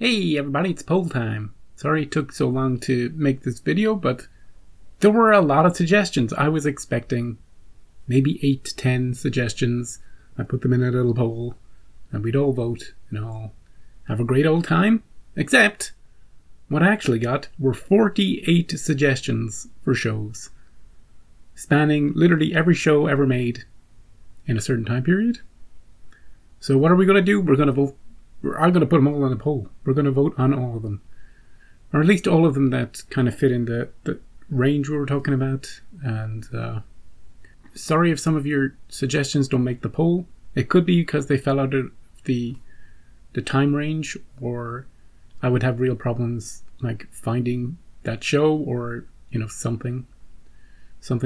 Hey everybody, it's poll time. Sorry it took so long to make this video, but there were a lot of suggestions. I was expecting maybe 8 to 10 suggestions. I put them in a little poll, and we'd all vote and all have a great old time. Except, what I actually got were 48 suggestions for shows, spanning literally every show ever made in a certain time period. So what are we going to do? We're going to vote. I'm going to put them all on a poll. We're going to vote on all of them. Or at least all of them that kind of fit in the range we were talking about. And sorry if some of your suggestions don't make the poll. It could be because they fell out of the time range, or I would have real problems like finding that show, or something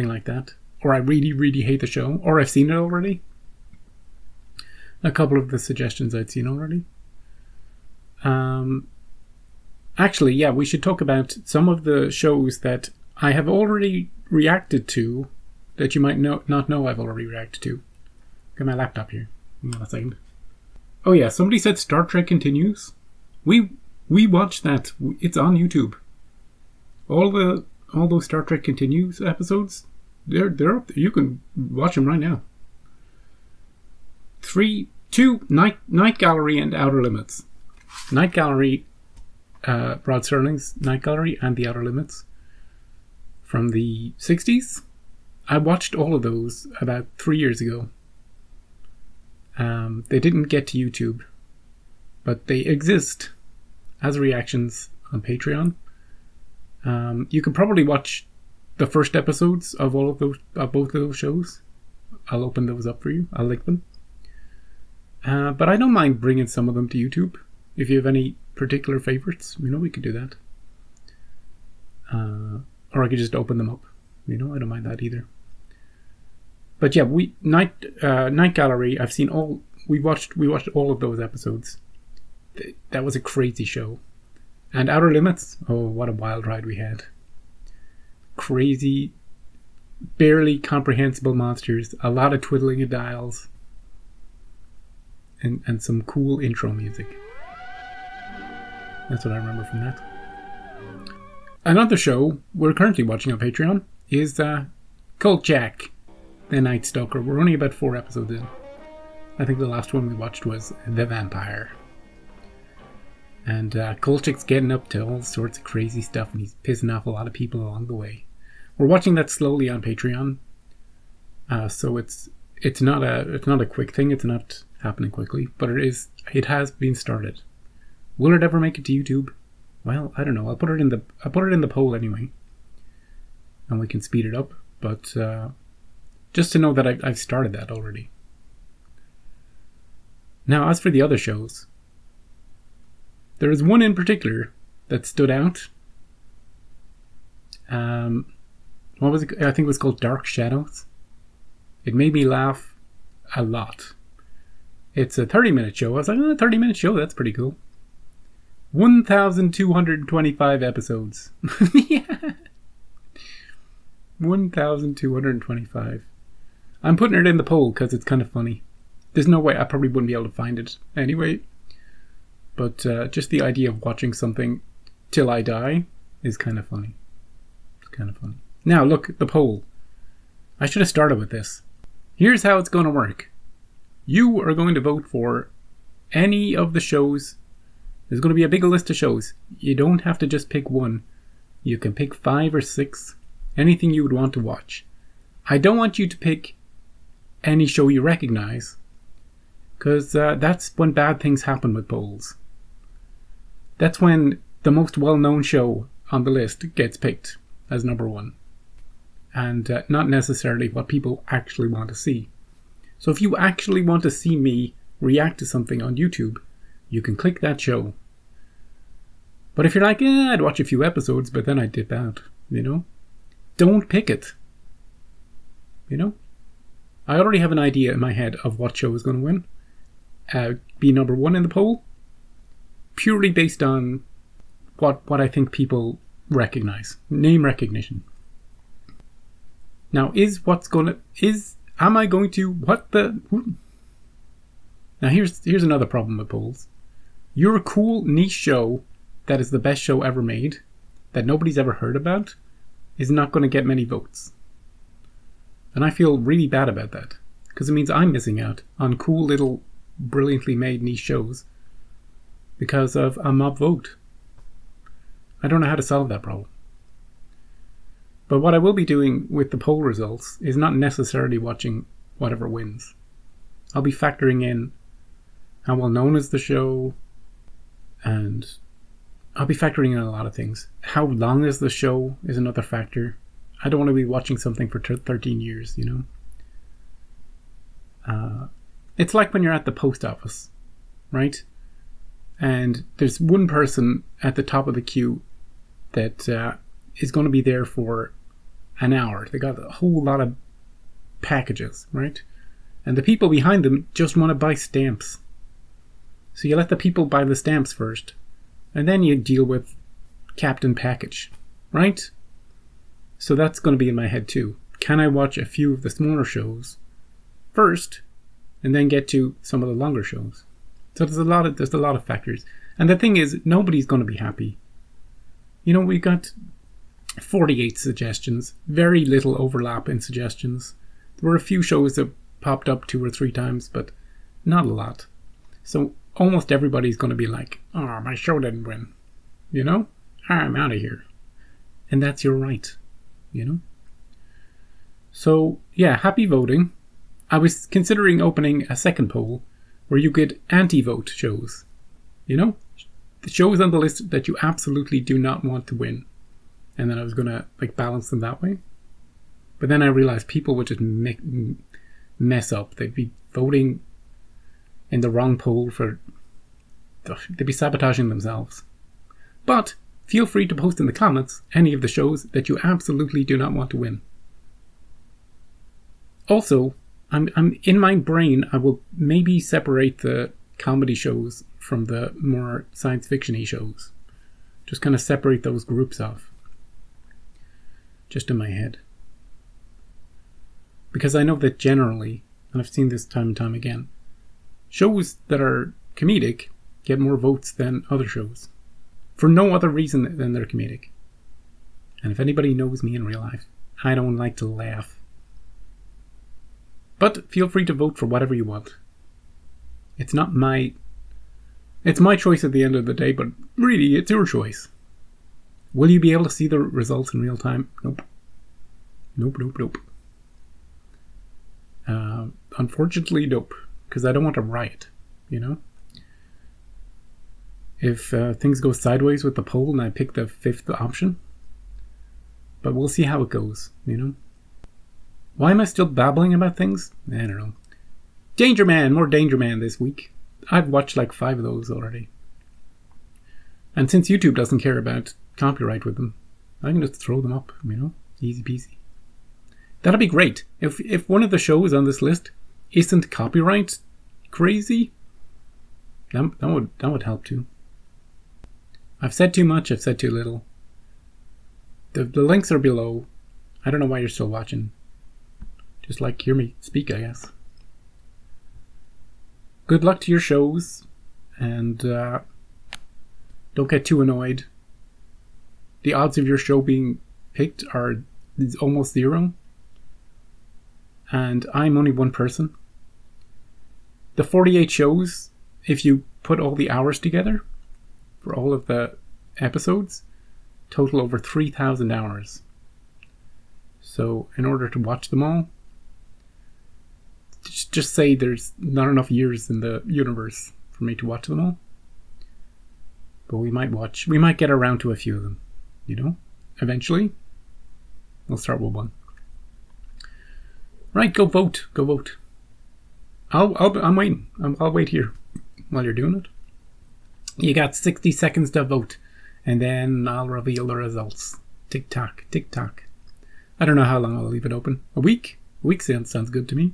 like that. Or I really, really hate the show, or I've seen it already. A couple of the suggestions I'd seen already. Actually, yeah, we should talk about some of the shows that I have already reacted to that you might not know I've already reacted to. Got my laptop here. Hang on a second. Oh yeah, somebody said Star Trek Continues. We watched that. It's on YouTube. All those Star Trek Continues episodes, they're up there. You can watch them right now. 2 Night Gallery and Outer Limits. Night Gallery, Rod Serling's Night Gallery and The Outer Limits from the 60s. I watched all of those about 3 years ago. They didn't get to YouTube, but they exist as reactions on Patreon. You can probably watch the first episodes of both of those shows. I'll open those up for you. I'll link them. But I don't mind bringing some of them to YouTube. If you have any particular favorites, we could do that. Or I could just open them up. I don't mind that either. But yeah, Night Gallery, I've seen all. We watched all of those episodes. That was a crazy show. And Outer Limits, oh, what a wild ride we had. Crazy, barely comprehensible monsters. A lot of twiddling of dials. And some cool intro music. That's what I remember from that. Another show we're currently watching on Patreon is Kolchak, The Night Stalker. We're only about 4 episodes in. I think the last one we watched was The Vampire. And Kolchak's getting up to all sorts of crazy stuff, and he's pissing off a lot of people along the way. We're watching that slowly on Patreon. So it's not a quick thing. It's not happening quickly, but it has been started. Will it ever make it to YouTube? Well, I don't know. I'll put it in the poll anyway, and we can speed it up. But just to know that I've started that already. Now, as for the other shows, there is one in particular that stood out. What was it? I think it was called Dark Shadows. It made me laugh a lot. It's a 30-minute show. I was like, 30-minute show, that's pretty cool. 1,225 episodes. Yeah. 1,225. I'm putting it in the poll because it's kind of funny. There's no way, I probably wouldn't be able to find it anyway. But just the idea of watching something till I die is kind of funny. It's kind of funny. Now, look, the poll. I should have started with this. Here's how it's going to work. You are going to vote for any of the shows. There's going to be a big list of shows. You don't have to just pick one. You can pick 5 or 6. Anything you would want to watch. I don't want you to pick any show you recognize, because that's when bad things happen with polls. That's when the most well-known show on the list gets picked as number 1. And not necessarily what people actually want to see. So if you actually want to see me react to something on YouTube, you can click that show. But if you're like, I'd watch a few episodes, but then I'd dip out, don't pick it. I already have an idea in my head of what show is going to win. Be number 1 in the poll, purely based on what I think people recognize. Name recognition. Now, am I going to, Now here's another problem with polls. Your cool niche show that is the best show ever made, that nobody's ever heard about, is not going to get many votes. And I feel really bad about that, because it means I'm missing out on cool little brilliantly made niche shows because of a mob vote. I don't know how to solve that problem. But what I will be doing with the poll results is not necessarily watching whatever wins. I'll be factoring in how well known is the show, and I'll be factoring in a lot of things. How long is the show is another factor. I don't want to be watching something for 13 years, you know. It's like when you're at the post office, right? And there's one person at the top of the queue that is going to be there for an hour. They got a whole lot of packages, right? And the people behind them just want to buy stamps. So you let the people buy the stamps first, and then you deal with Captain Package, right? So that's going to be in my head too. Can I watch a few of the smaller shows first, and then get to some of the longer shows? So there's a lot of factors. And the thing is, nobody's going to be happy. You know, we got 48 suggestions, very little overlap in suggestions. There were a few shows that popped up 2 or 3 times, but not a lot. So almost everybody's going to be like, oh, my show didn't win. You know? I'm out of here. And that's your right. You know? So, yeah, happy voting. I was considering opening a second poll where you could anti-vote shows. You know? The shows on the list that you absolutely do not want to win. And then I was going to balance them that way. But then I realized people would just mess up. They'd be voting in the wrong poll they'd be sabotaging themselves. But feel free to post in the comments any of the shows that you absolutely do not want to win. Also, I'm in my brain, I will maybe separate the comedy shows from the more science fiction-y shows. Just kind of separate those groups off. Just in my head. Because I know that generally, and I've seen this time and time again, shows that are comedic get more votes than other shows. For no other reason than they're comedic. And if anybody knows me in real life, I don't like to laugh. But feel free to vote for whatever you want. It's my choice at the end of the day, but really, it's your choice. Will you be able to see the results in real time? Nope. Nope. Unfortunately, nope. Because I don't want to riot, you know? If things go sideways with the poll and I pick the 5th option. But we'll see how it goes, you know? Why am I still babbling about things? I don't know. Danger Man, more Danger Man this week. I've watched 5 of those already. And since YouTube doesn't care about copyright with them, I can just throw them up, you know? Easy peasy. That'd be great. If one of the shows on this list isn't copyright crazy, that would help too. I've said too much, I've said too little. The links are below. I don't know why you're still watching. Just hear me speak, I guess. Good luck to your shows, and don't get too annoyed. The odds of your show being picked are almost 0. And I'm only one person. The 48 shows, if you put all the hours together for all of the episodes, total over 3,000 hours. So in order to watch them all, just say there's not enough years in the universe for me to watch them all. But we might get around to a few of them, you know? Eventually. We'll start with one. Right, go vote. I'm waiting. I'll wait here while you're doing it. You got 60 seconds to vote, and then I'll reveal the results. Tick tock. I don't know how long I'll leave it open. A week? A week sounds good to me.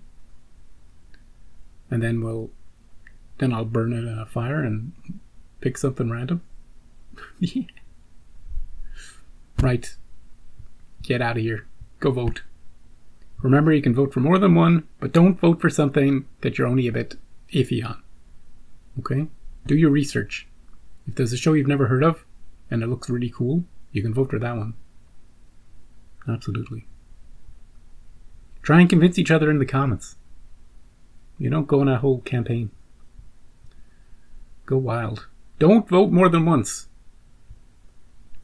And then I'll burn it in a fire and pick something random. Yeah. Right. Get out of here. Go vote. Remember, you can vote for more than one, but don't vote for something that you're only a bit iffy on. Okay? Do your research. If there's a show you've never heard of and it looks really cool, you can vote for that one. Absolutely. Try and convince each other in the comments. You don't go on a whole campaign. Go wild. Don't vote more than once.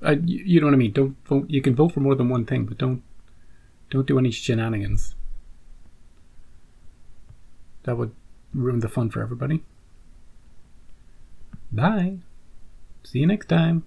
You know what I mean. Don't vote. You can vote for more than one thing, but don't do any shenanigans. That would ruin the fun for everybody. Bye. See you next time.